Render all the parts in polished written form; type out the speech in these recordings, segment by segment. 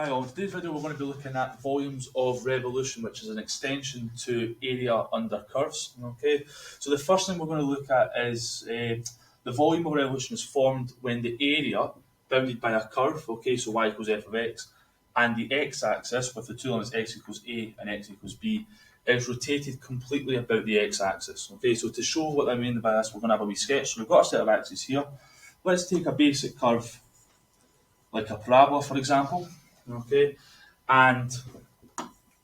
Hi all, in today's video we're going to be looking at volumes of revolution, which is an extension to area under curves. Okay, so the first thing we're going to look at is the volume of revolution is formed when the area bounded by a curve, okay, so y equals f of x, and the x-axis with the two limits x equals a and x equals b is rotated completely about the x-axis. Okay, so to show what I mean by this, we're going to have a wee sketch. So we've got a set of axes here. Let's take a basic curve like a parabola, for example. Okay, and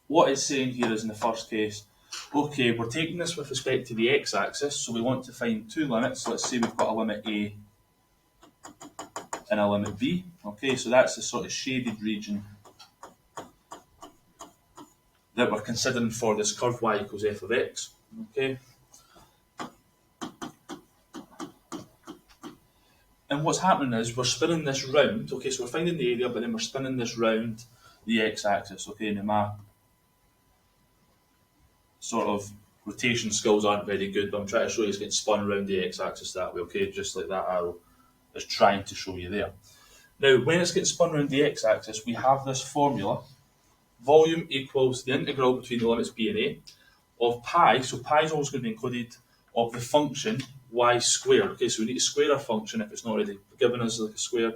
what it's saying here is in the first case, okay, we're taking this with respect to the x-axis, so we want to find two limits. Let's say we've got a limit a and a limit b. Okay, so that's the sort of shaded region that we're considering for this curve y equals f of x. Okay, and what's happening is we're spinning this round. Okay, so we're finding the area, but then we're spinning this round the x-axis. Okay, now my sort of rotation skills aren't very good, but I'm trying to show you it's getting spun around the x-axis that way. Okay, just like that arrow is trying to show you there. Now, when it's getting spun around the x-axis, we have this formula: volume equals the integral between the limits b and a of pi. So pi is always going to be included of the function y squared. Okay, so we need to square our function if it's not already given us like a square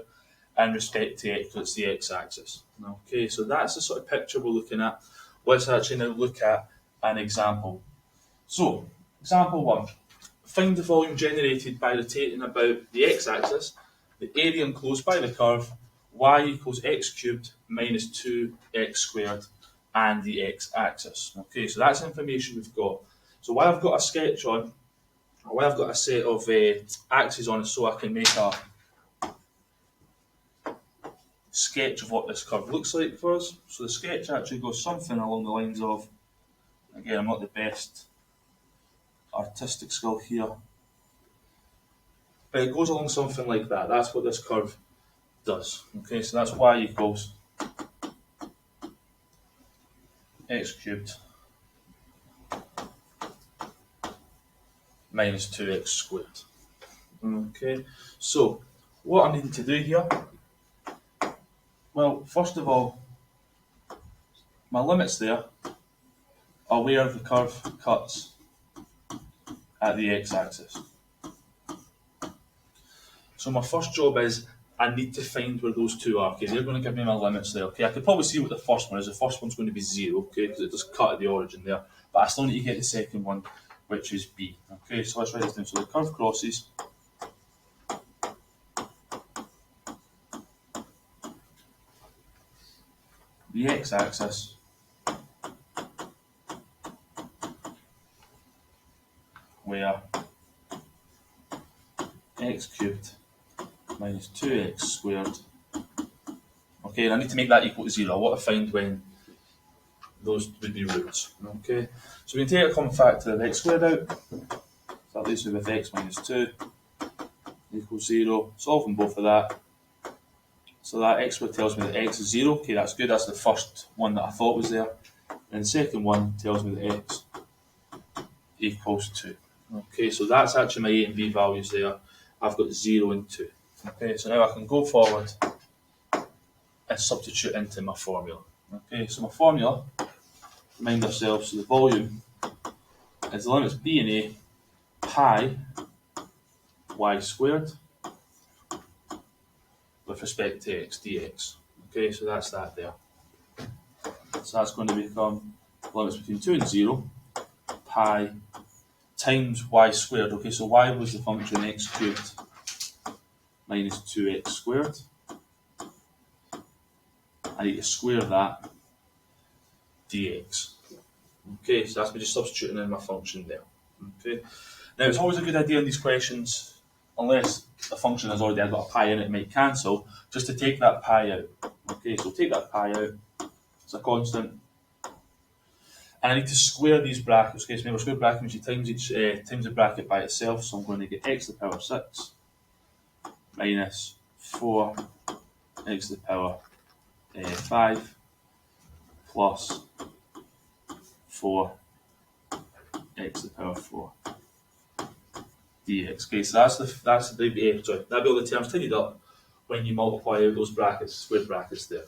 in respect to x, it's the x-axis. Okay, so that's the sort of picture we're looking at. Let's actually now look at an example. So, example 1. Find the volume generated by rotating about the x-axis, the area enclosed by the curve, y equals x cubed minus 2x squared, and the x-axis. Okay, so that's information we've got. So while I've got a sketch on, or while I've got a set of axes on it, so I can make a sketch of what this curve looks like for us. So the sketch actually goes something along the lines of, again, I'm not the best artistic skill here, but it goes along something like that. That's what this curve does. Okay, so that's y equals x cubed minus 2x squared. Okay, so what I need to do here, well, first of all, my limits there are where the curve cuts at the x-axis. So my first job is I need to find where those two are. Okay, they're going to give me my limits there. Okay, I could probably see what the first one is. The first one's going to be 0, okay, because it just cut at the origin there. But I still need to get the second one, which is b. Okay, so let's write this down. So the curve crosses the x-axis where x cubed minus 2x squared. Okay, and I need to make that equal to 0. I want to find when those would be roots. Okay, so we can take a common factor of x squared out. So that leaves me with x minus 2 equals 0. Solving both of that. So that x squared tells me that x is 0. Okay, that's good. That's the first one that I thought was there. And the second one tells me that x equals 2. Okay, so that's actually my a and b values there. I've got 0 and 2. Okay, so now I can go forward and substitute into my formula. Okay, so my formula, remind ourselves, so the volume is the limits b and a pi y squared with respect to x dx. Okay, so that's that there. So that's going to become limits between 2 and 0, pi times y squared. Okay, so y was the function x cubed minus 2x squared. I need to square that dx. Okay, so that's me just substituting in my function there. Okay, now it's always a good idea in these questions, unless the function has already got a pi in it, it might cancel, just to take that pi out. Okay, so take that pi out, it's a constant, and I need to square these brackets. Okay, so remember, square bracket means you times the bracket by itself, so I'm going to get x to the power 6 minus 4 x to the power 5 plus 4 x to the power 4 dx. Okay, so that'll be all the terms tidied up when you multiply out those brackets, square brackets there.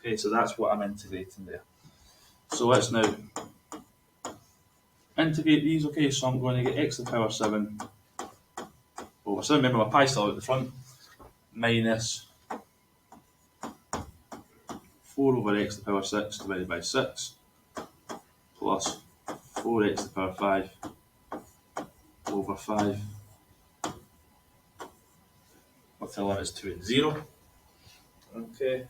Okay, so that's what I'm integrating there. So let's now integrate these. Okay, so I'm going to get x to the power 7 over 7. Remember, my pi still out the front. Minus 4 over x to the power 6 divided by 6 plus 4x to the power 5 over 5 with the limits 2 and 0. Okay.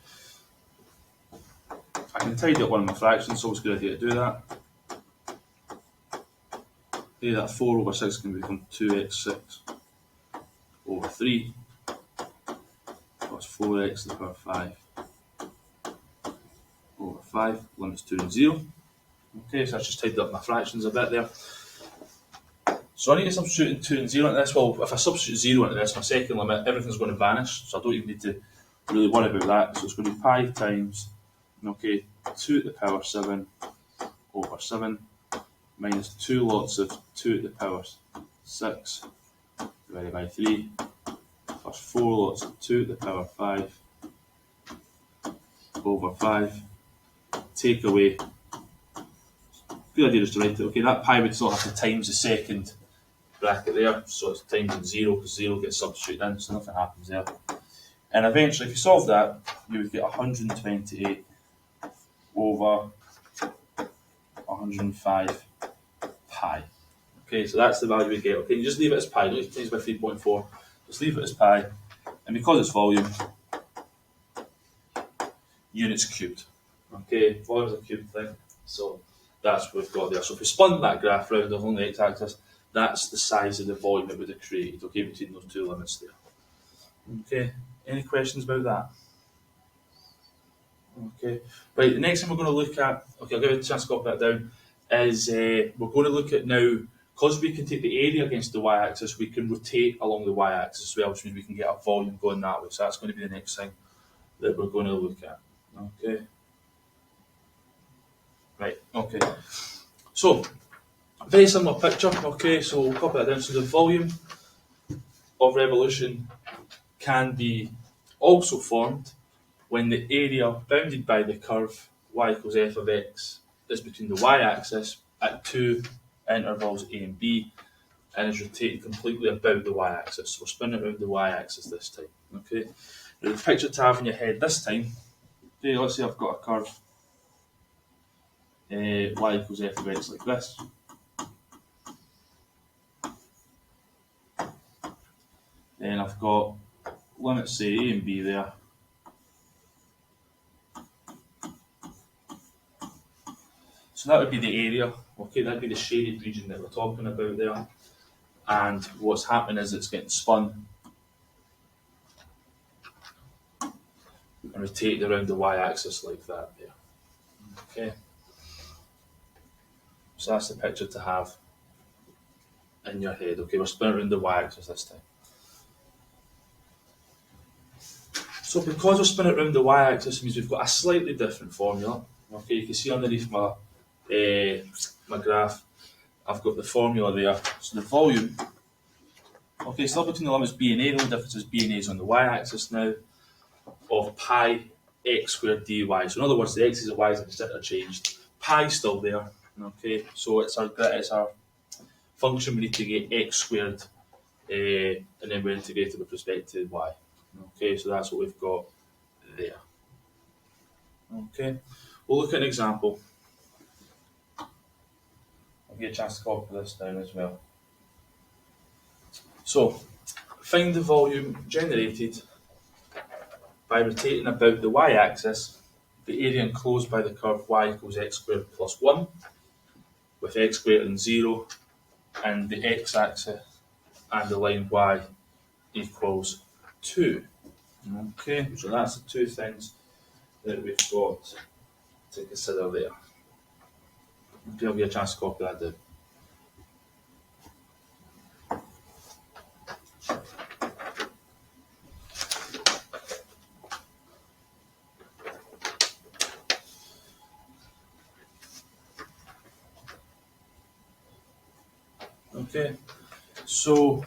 I can tidy up one of my fractions, so it's a good idea to do that. Okay, that 4 over 6 can become 2x6 over 3 plus 4x to the power 5 over 5, limits 2 and 0. Okay, so I just tidied up my fractions a bit there. So I need to substitute 2 and 0 into this. Well, if I substitute 0 into this, my second limit, everything's going to vanish, so I don't even need to really worry about that. So it's going to be pi times, 2 to the power 7 over 7 minus 2 lots of 2 to the power 6 divided by 3 plus 4 lots of 2 to the power 5 over 5. Take away. Good idea just to write it. Okay, that pi would still have to times the second bracket there, so it's times in 0 because 0 gets substituted in, so nothing happens there. And eventually, if you solve that, you would get 128 over 105 pi. Okay, so that's the value we get. Okay, you just leave it as pi, don't times by 3.4, just leave it as pi, and because it's volume, units cubed. Okay, volume is a cubed thing, so that's what we've got there. So if we spun that graph round along the x-axis, that's the size of the volume it would have created, okay, between those two limits there. Okay, any questions about that? Okay, right, the next thing we're going to look at, okay, I'll give you a chance to copy that down, is we're going to look at now, because we can take the area against the y-axis, we can rotate along the y-axis as well, which means we can get a volume going that way. So that's going to be the next thing that we're going to look at. Okay. Right, okay. So, very similar picture, okay, so we'll copy that down. So the volume of revolution can be also formed when the area bounded by the curve y equals f of x is between the y-axis at two intervals a and b and is rotated completely about the y-axis. So we're spinning around the y-axis this time, okay. Now the picture to have in your head this time, okay, let's say I've got a curve y equals f of x like this. Then I've got limits say a and b there. So that would be the area, okay, that would be the shaded region that we're talking about there. And what's happening is it's getting spun and rotated around the y-axis like that there. Okay. So that's the picture to have in your head. Okay, we're spinning around the y-axis this time. So because we're spinning around the y-axis means we've got a slightly different formula. Okay, you can see underneath my my graph, I've got the formula there. So the volume, okay, still between the limits b and a, the only difference is b and a is on the y-axis now, of pi x squared dy. So in other words, the x's and y's are just interchanged. Pi is still there, okay, so it's our function we need to get x squared, and then we're integrated with respect to y. Okay, so that's what we've got there. Okay, we'll look at an example. I'll get a chance to copy this down as well. So, find the volume generated by rotating about the y-axis, the area enclosed by the curve y equals x squared plus 1, with x greater than 0, and the x-axis and the line y equals 2. Okay, so that's the two things that we've got to consider there. Okay, I'll get a chance to copy that down. Okay, so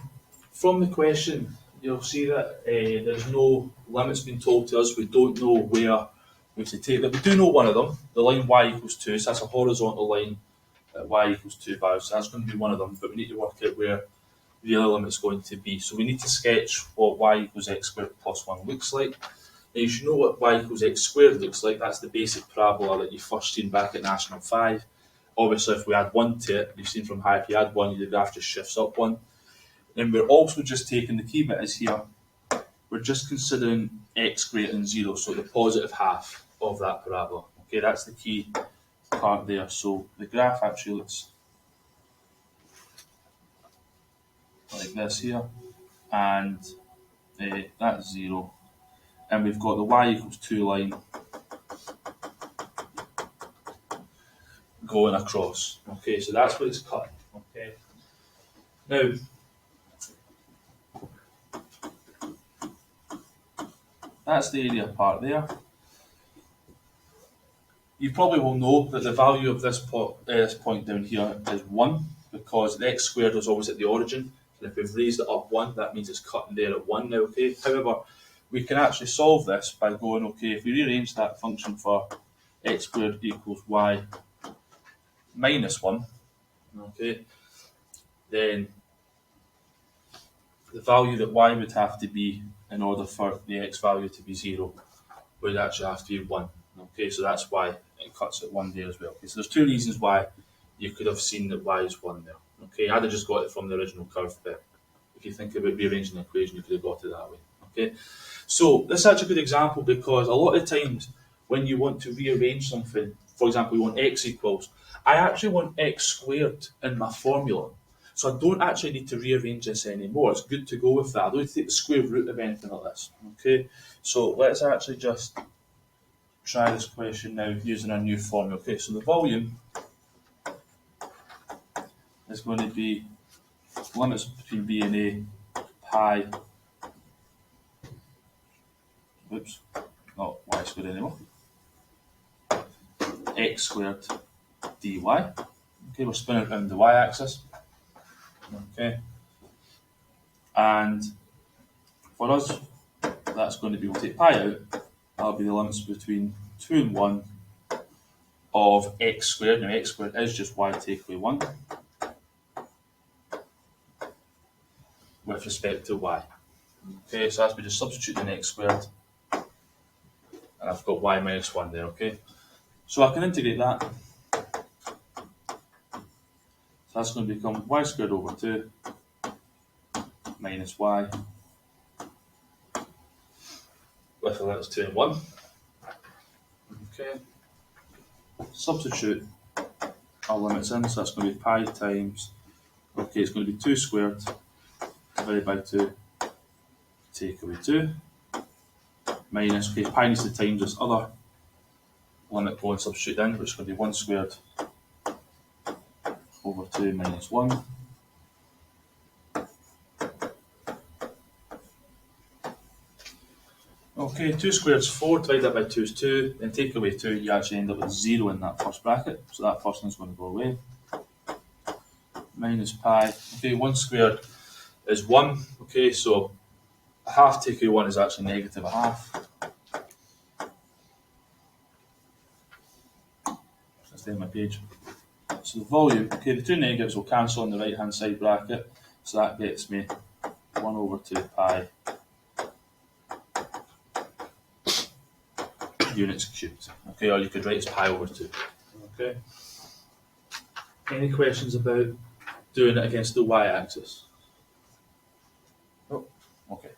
from the question, you'll see that there's no limits being told to us. We don't know where we have to take that. We do know one of them, the line y equals 2, so that's a horizontal line at y equals 2 values, so that's going to be one of them, but we need to work out where the other limit's going to be. So we need to sketch what y equals x squared plus 1 looks like. Now you should know what y equals x squared looks like. That's the basic parabola that you first seen back at National 5. Obviously, if we add 1 to it, you've seen from high, if you add 1, the graph just shifts up 1. Then we're also just taking, the key bit is here, we're just considering x greater than 0, so the positive half of that parabola. Okay, that's the key part there. So the graph actually looks like this here, and that's 0. And we've got the y equals 2 line going across. Okay, so that's what it's cutting. Okay. Now, that's the area part there. You probably will know that the value of this point down here is 1, because the x squared was always at the origin. And if we've raised it up 1, that means it's cutting there at 1 now. Okay. However, we can actually solve this by going, okay, if we rearrange that function for x squared equals y minus 1, okay, then the value that y would have to be in order for the x value to be 0 would actually have to be 1. Okay, so that's why it cuts at 1 there as well. Okay, so there's 2 reasons why you could have seen that y is 1 there. Okay, I'd have just got it from the original curve, but if you think about rearranging the equation, you could have got it that way. Okay, so this is actually a good example, because a lot of times when you want to rearrange something, for example, you want x equals, I actually want x squared in my formula. So I don't actually need to rearrange this anymore. It's good to go with that. I don't need to take the square root of anything like this. Okay, so let's actually just try this question now using our new formula. Okay, so the volume is going to be limits between b and a pi, oops, not y squared anymore, x squared dy. Okay, we're spinning around the y-axis. Okay, and for us, that's going to be, we'll take pi out, that'll be the limits between 2 and 1 of x squared. Now x squared is just y take away 1 with respect to y. Okay, so as we just substitute in x squared, and I've got y minus 1 there. Okay, so I can integrate that. So that's going to become y squared over 2 minus y with the limits 2 and 1. Okay, substitute our limits in, so that's going to be pi times, okay, it's going to be 2 squared divided by 2, take away 2, minus, okay, pi needs to times this other limit go and substitute in, which is going to be 1 squared over 2 minus 1. Okay, 2 squared is 4, divided by 2 is 2, then take away 2, you actually end up with 0 in that first bracket, so that first one's going to go away. Minus pi, okay, 1 squared is 1, okay, so a half take away 1 is actually negative a half. That's the end of my page. So the volume, okay, the 2 negatives will cancel on the right hand side bracket, so that gets me 1 over 2 pi units cubed. Okay, or you could write as pi over 2. Okay. Any questions about doing it against the y-axis? Oh, okay.